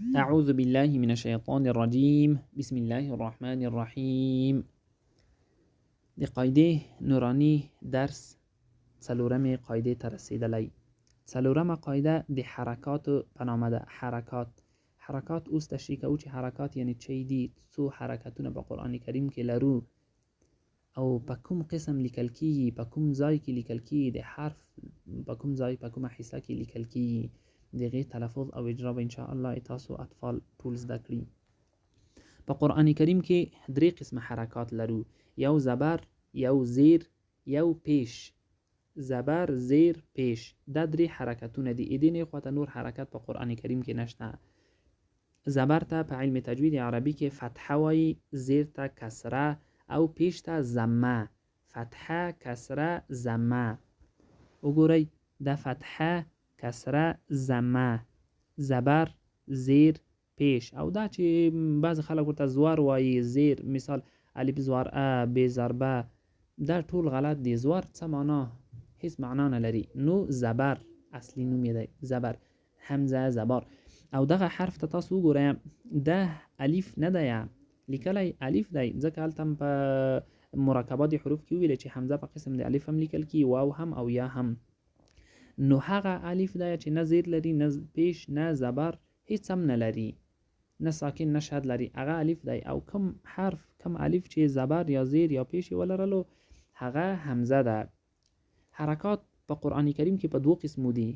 اعوذ بالله من الشیطان الرجیم. بسم الله الرحمن الرحیم. دی قاعده نورانی درس څلورم قاعده ته رسیدلی. څلورم قاعده د حرکات په نامه ده. حرکات اوس تشریح کوو چې حرکات یعنی چی دي، څو حرکتونه په قرآن کریم کې لرو او په کوم قسم لیکل کیږي، په کوم ځای کې لیکل کیږي، د حرف په کوم ځای په کومه حصه کې لیکل کیږي. دغه تلفظ او اجرا به ان شاء الله تاسو اطفال ټول زده کړئ. په قرآن کریم کې درې قسم حرکات لرو: یو زبر، یو زیر، یو پیش. زبر، زیر، پیش، دا درې حرکتونه دي. اې دې نه خواته نور حرکت په قرآن کریم کې نشته. زبر ته په علم تجوید عربی کې فتحه وایي، زیر ته کسره او پیش ته ضمه. فتحه، کسره، ضمه. وګورئ دا فتحه، کسره، ضمه، زبر، زیر، پیش. او دا چې بعض خلک ورته زوار وایي، زیر، مثال الف زوار ا، ب ضربه، دا ټول غلط دي. زوار څه معنا؟ هیڅ معنا نه لري. نو زبر اصلي نوم یې دی، زبر، همزه زبر. او دغه حرف ته تاسو وګورئ، دا الف نه دی لیکلی، الف دی، ځکه هلته په مرکبات حروف کې ویل چې حمزه په قسم د الف هم لیکل کی، واو هم او یا هم. نو هغه الف دی چې نه زیر لري، نه پیش، نه زبر، هیڅ هم نه لري، نه ساکن نه شد لري. هغه الف دی. او کم حرف، کم الف چې زبر یا زیر یا پیش ولرلو، هغه حمزه ده. حرکات په قرآن کریم کې په دوه قسمو دي.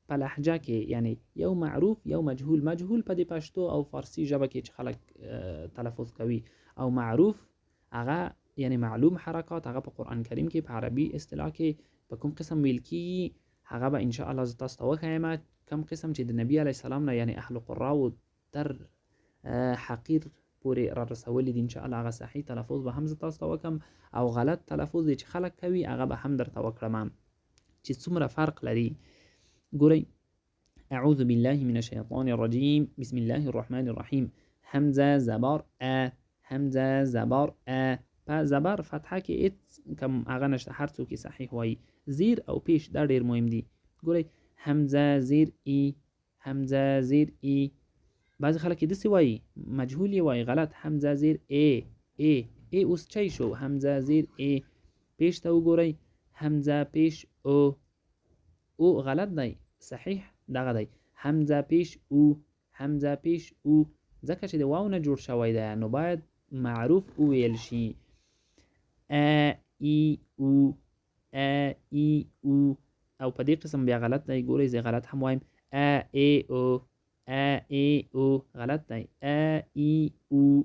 په لهجه کې یعنی یو معروف یو مجهول. مجهول په د پښتو او فارسی ژبه کې چې خلک تلفظ کوي، او معروف هغه یعنی معلوم حرکات. هغه په قرآن کریم کې په عربي اصطلاح کې په کوم قسم ویل کیږي، هغه به ان شاء الله زه تاسو ته وښیم. کوم قسم چې د نبی علیه السلام نه یعنی اهل قراء تر حقیر پورې را رسولي دي، ان شاء الله هغه صحیح تلفظ به هم زه تاسو ته وکم، او غلط تلفظ چې خلک کوي هغه به هم درته وکړم چې څومره فرق لري. ګورئ، اعوذ بالله من الشیطان الرجیم. بسم الله الرحمن الرحیم. همزه زبر ا، همزه زبر ا. په زبر فتحه کې هیڅ کم هغه نشته، هر څوک صحیح وایي. زیر او پیش دا ډیر مهم دي. ګورئ، همزه زیر ای، همزه زیر ای. بعضی خلک داسې وایي، مجهول یې وایي، غلط. همزه زیر ای، ای، ای اوس چی شو؟ همزه زیر ای. پیش ته وګورئ، همزه پیش او، او غلط دی، صحیح دغه دی، همزه پیش او، همزه پیش او. ځکه چې د واو نه جوړ شوی دی، نو باید معروف او ویل شي. ا ای او، ا ای او. او په دې قسم بیا غلط دی. ګورئ زه غلط هم وایم، ا ای او، ا ای او، غلط دی، ا ای او.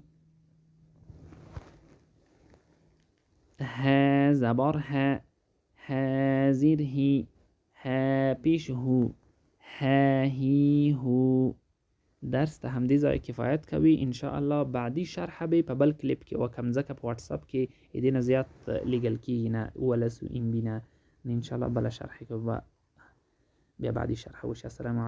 ه زبر ه، ه زیر هی، ه پیش هو، ه هی هو. درس ته همدې ځای کفایت کوي. ان شاء الله بعدی شرح به په بل کلیپ کې وکم، ځکه په واتس اپ کې دې نه زیات لیږل کیږي نه، ولسو ام بي نه. ان شاء الله بل شرح کې بیا بعدی شرح وشي. السلام علیکم.